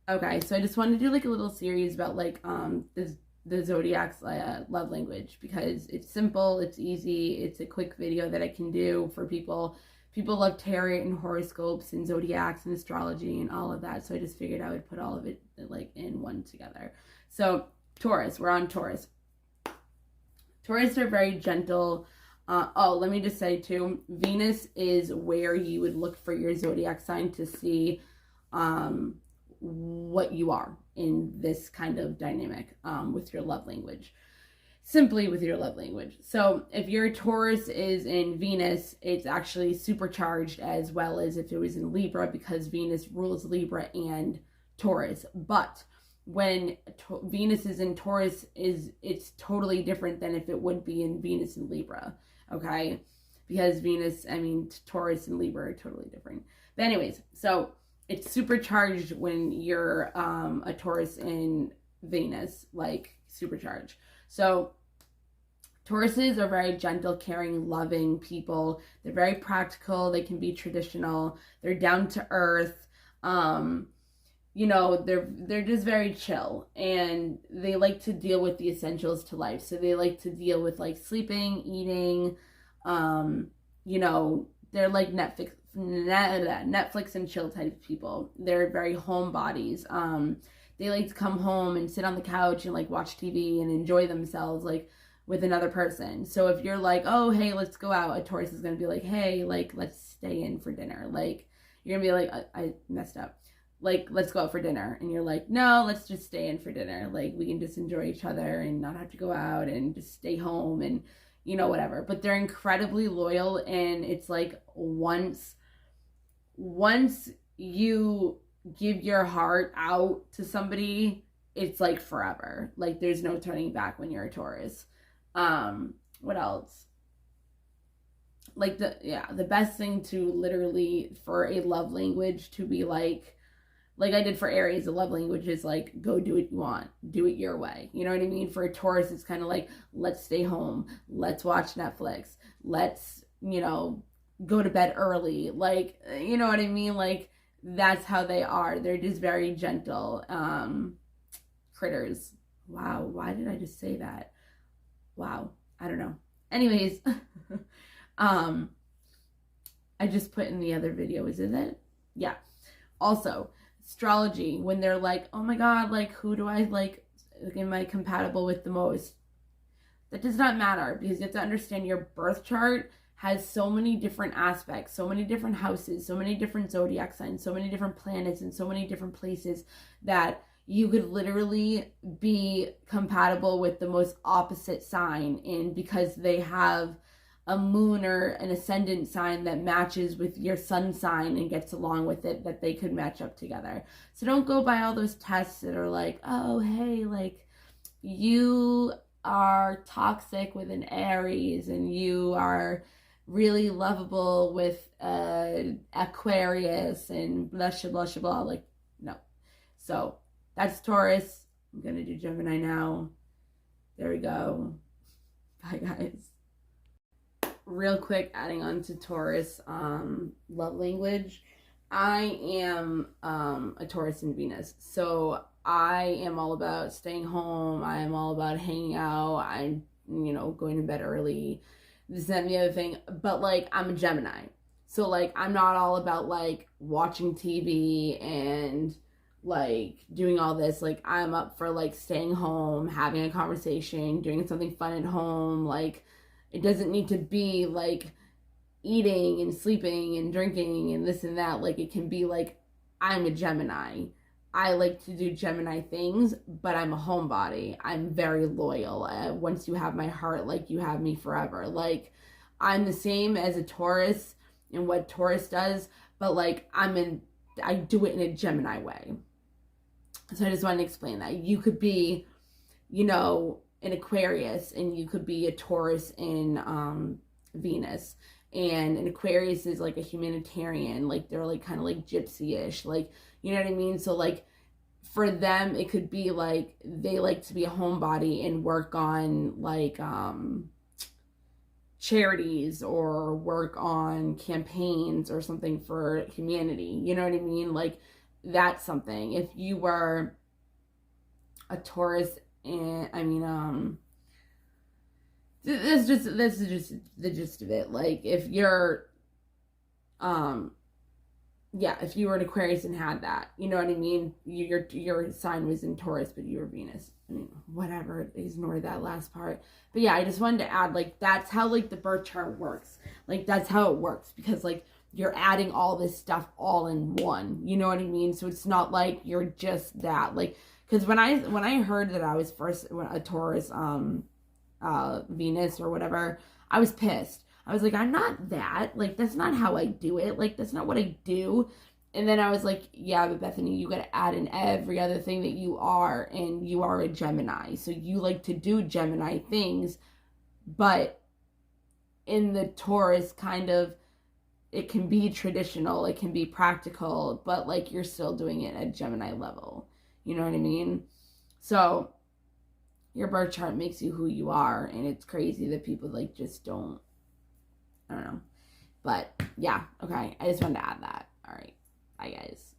Okay, so I just wanted to do like a little series about like the zodiac's love language because it's simple, it's easy, it's a quick video that I can do for people. People love tarot and horoscopes and zodiacs and astrology and all of that, so I just figured I would put all of it like in one together. So Taurus, we're on Taurus. Taurus are very gentle. Oh, let me just say too, Venus is where you would look for your zodiac sign to see what you are in this kind of dynamic with your love language. Simply with your love language. So if your Taurus is in Venus, it's actually supercharged as well as if it was in Libra because Venus rules Libra and Taurus. But when Venus is in Taurus, it's totally different than if it would be in Venus and Libra. Okay, because Venus, I mean Taurus and Libra are totally different. But anyways, so it's supercharged when you're a Taurus in Venus, like supercharged. So Tauruses are very gentle, caring, loving people. They're very practical. They can be traditional. They're down to earth. You know, they're just very chill, and they like to deal with the essentials to life. So they like to deal with like sleeping, eating. You know, they're like Netflix and chill type people. They're very homebodies. They like to come home and sit on the couch and like watch TV and enjoy themselves like with another person. So if you're like, oh hey, let's go out, a Taurus is gonna be like, hey, like let's stay in for dinner. Like you're gonna be like, I messed up. Like let's go out for dinner, and you're like, no, let's just stay in for dinner. Like we can just enjoy each other and not have to go out and just stay home and you know whatever. But they're incredibly loyal, and it's like once you give your heart out to somebody, it's like forever. Like there's no turning back when you're a Taurus. What else? Like the best thing to literally for a love language to be like I did for Aries, the love language is like go do what you want, do it your way. You know what I mean? For a Taurus, it's kind of like let's stay home, let's watch Netflix, let's, you know, go to bed early. Like, you know what I mean? Like that's how they are. They're just very gentle critters. Wow, why did I just say that? Wow, I don't know. Anyways, I just put in the other video, is it? Yeah. Also, astrology, when they're like, oh my god, like who do I like, am I compatible with the most? That does not matter, because you have to understand your birth chart has so many different aspects, so many different houses, so many different zodiac signs, so many different planets, and so many different places that you could literally be compatible with the most opposite sign, and because they have a moon or an ascendant sign that matches with your sun sign and gets along with it, that they could match up together. So don't go by all those tests that are like, oh hey, like you are toxic with an Aries and you are really lovable with Aquarius and blah blah blah blah. Like no. So that's Taurus. I'm gonna do Gemini now. There we go. Bye guys. Real quick, adding on to Taurus love language. I am a Taurus in Venus, so I am all about staying home. I am all about hanging out. I'm, you know, going to bed early, this and the other thing. But like I'm a Gemini, so like I'm not all about like watching TV and like doing all this. Like I'm up for like staying home, having a conversation, doing something fun at home. Like it doesn't need to be like eating and sleeping and drinking and this and that. Like it can be like I'm a Gemini. I like to do Gemini things, but I'm a homebody. I'm very loyal. Once you have my heart, like you have me forever. Like I'm the same as a Taurus and what Taurus does, but like I do it in a Gemini way. So I just wanted to explain that. You could be, you know, an Aquarius and you could be a Taurus in Venus. And an Aquarius is like a humanitarian, like they're like kind of like gypsy-ish, like, you know what I mean? So like for them, it could be like they like to be a homebody and work on like charities or work on campaigns or something for humanity. You know what I mean? Like that's something. If you were a Taurus, and this is just the gist of it. Like if you're yeah, if you were an Aquarius and had that, you know what I mean? Your sign was in Taurus, but you were Venus. I mean, whatever, ignore that last part. But yeah, I just wanted to add, like, that's how, like, the birth chart works. Like, that's how it works, because, like, you're adding all this stuff all in one. You know what I mean? So it's not like you're just that. Like, because when I heard that I was first a Taurus, Venus or whatever, I was pissed. I was like, I'm not that. Like, that's not how I do it. Like, that's not what I do. And then I was like, yeah, but Bethany, you got to add in every other thing that you are. And you are a Gemini. So you like to do Gemini things. But in the Taurus kind of, it can be traditional. It can be practical. But, like, you're still doing it at Gemini level. You know what I mean? So your birth chart makes you who you are. And it's crazy that people, like, just don't. I don't know. But, yeah. Okay. I just wanted to add that. All right. Bye, guys.